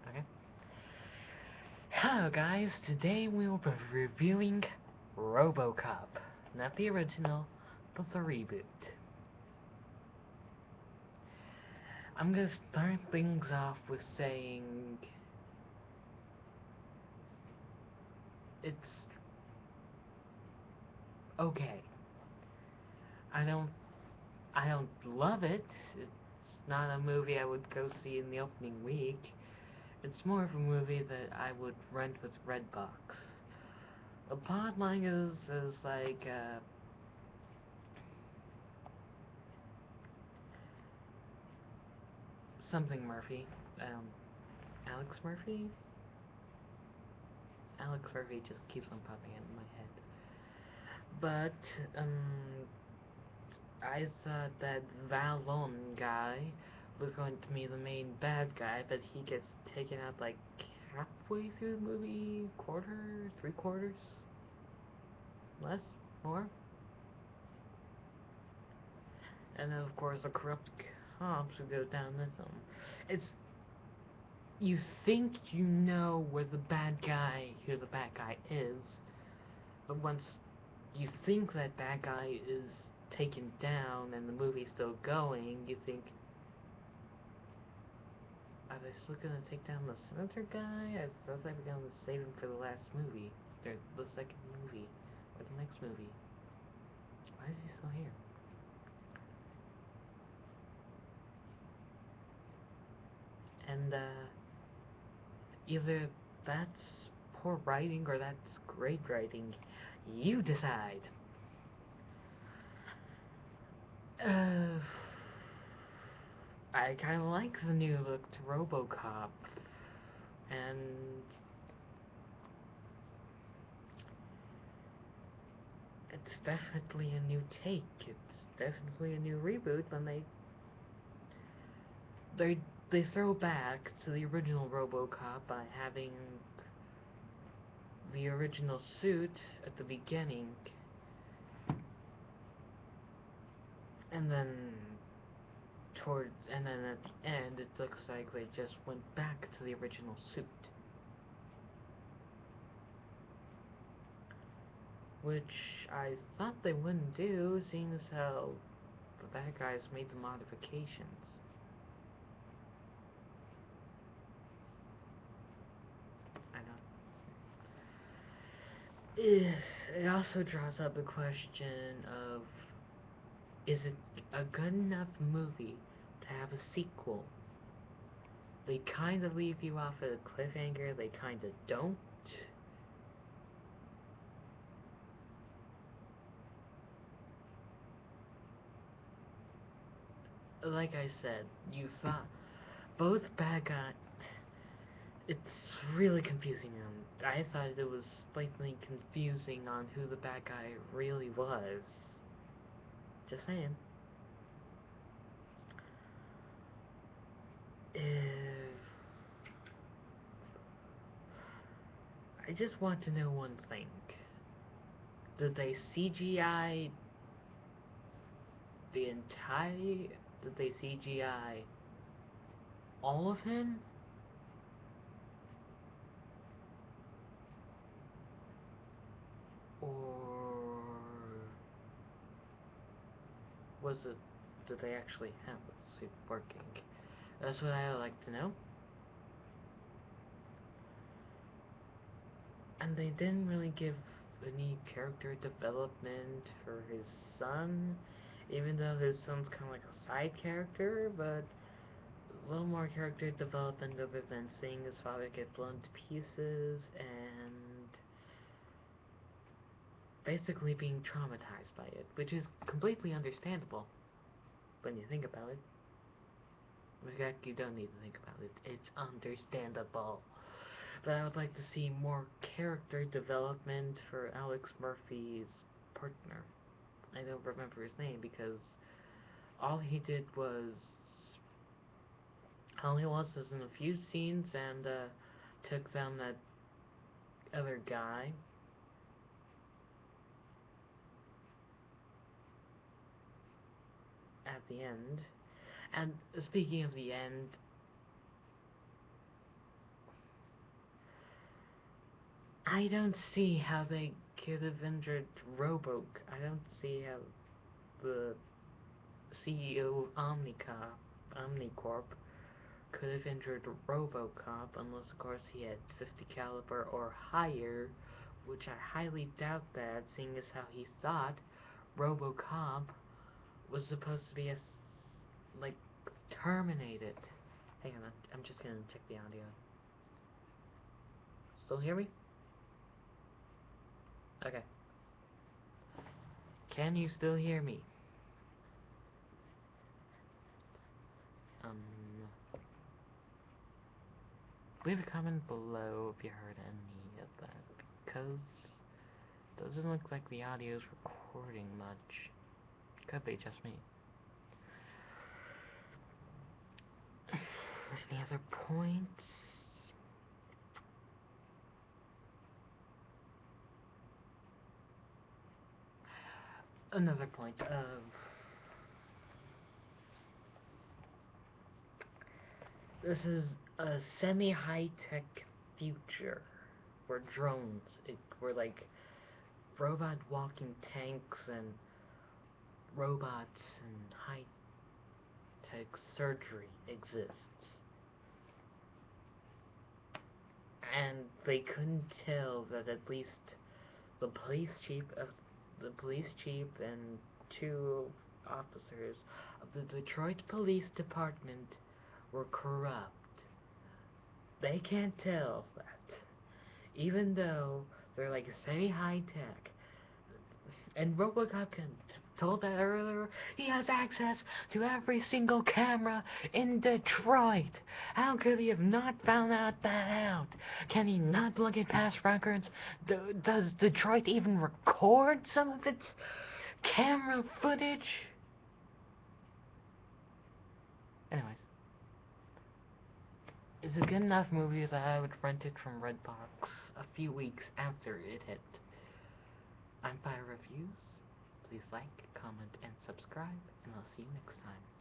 Okay. Hello guys, today we will be reviewing Robocop. Not the original, but the reboot. I'm gonna start things off with saying it's okay. I don't I don't love it. It's not a movie I would go see in the opening week. It's more of a movie that I would rent with Redbox. The plotline is like something Murphy. Um, Alex Murphy? Alex Murphy just keeps on popping into my head. But, I thought that Valon guy was going to be the main bad guy, but he gets taken out like halfway through the movie, quarter, three quarters, less, more. And then, of course, the corrupt cops who go down with them. It's you think you know where the bad guy, who the bad guy is, but once you think that bad guy is taken down and the movie's still going, you think, are they still gonna take down the senator guy? I thought they were gonna save him for the last movie, or the second movie, or the next movie. Why is he still here? And, either that's poor writing or that's great writing. You decide. Uh, I kind of like the new look to Robocop, and it's definitely a new take. It's definitely a new reboot when they they throw back to the original Robocop by having the original suit at the beginning, and then and then at the end it looks like they just went back to the original suit, which I thought they wouldn't do, seeing as how the bad guys made the modifications. I know. It also draws up a question of, is it a good enough movie to have a sequel? They kind of leave you off at a cliffhanger, they kind of don't. Like I said, you thought both bad guys. It's really confusing, and I thought it was slightly confusing on who the bad guy really was. Just saying. If I just want to know one thing. Did they CGI the entire... Did they CGI all of him? Or was it... Did they actually have the suit working? That's what I would like to know. And they didn't really give any character development for his son, even though his son's kind of like a side character, but a little more character development other than seeing his father get blown to pieces and basically being traumatized by it, which is completely understandable when you think about it. In fact, you don't need to think about it. It's understandable. But I would like to see more character development for Alex Murphy's partner. I don't remember his name because all he did was all he was in a few scenes and took down that other guy. At the end. And speaking of the end, I don't see how they could have injured I don't see how the CEO of Omnicorp could have injured Robocop unless, of course, he had 50 caliber or higher, which I highly doubt that, seeing as how he thought Robocop was supposed to be like, terminated. Hang on, I'm just gonna check the audio. Still hear me? Okay. Can you still hear me? Um, leave a comment below if you heard any of that, because it doesn't look like the audio's recording much. Could be just me. Any other points? Another point of this is a semi-high-tech future where where like robot walking tanks and robots and high-tech surgery exists. And they couldn't tell that at least the police chief and two officers of the Detroit Police Department were corrupt. They can't tell that. Even though they're like semi-high tech. And Robocop told that earlier, he has access to every single camera in Detroit. How could he have not found that out? Can he not look at past records? Does Detroit even record some of its camera footage? Anyways, it's a good enough movie that I would rent it from Redbox a few weeks after it hit. I'm Fire Reviews. Please like, comment, and subscribe, and I'll see you next time.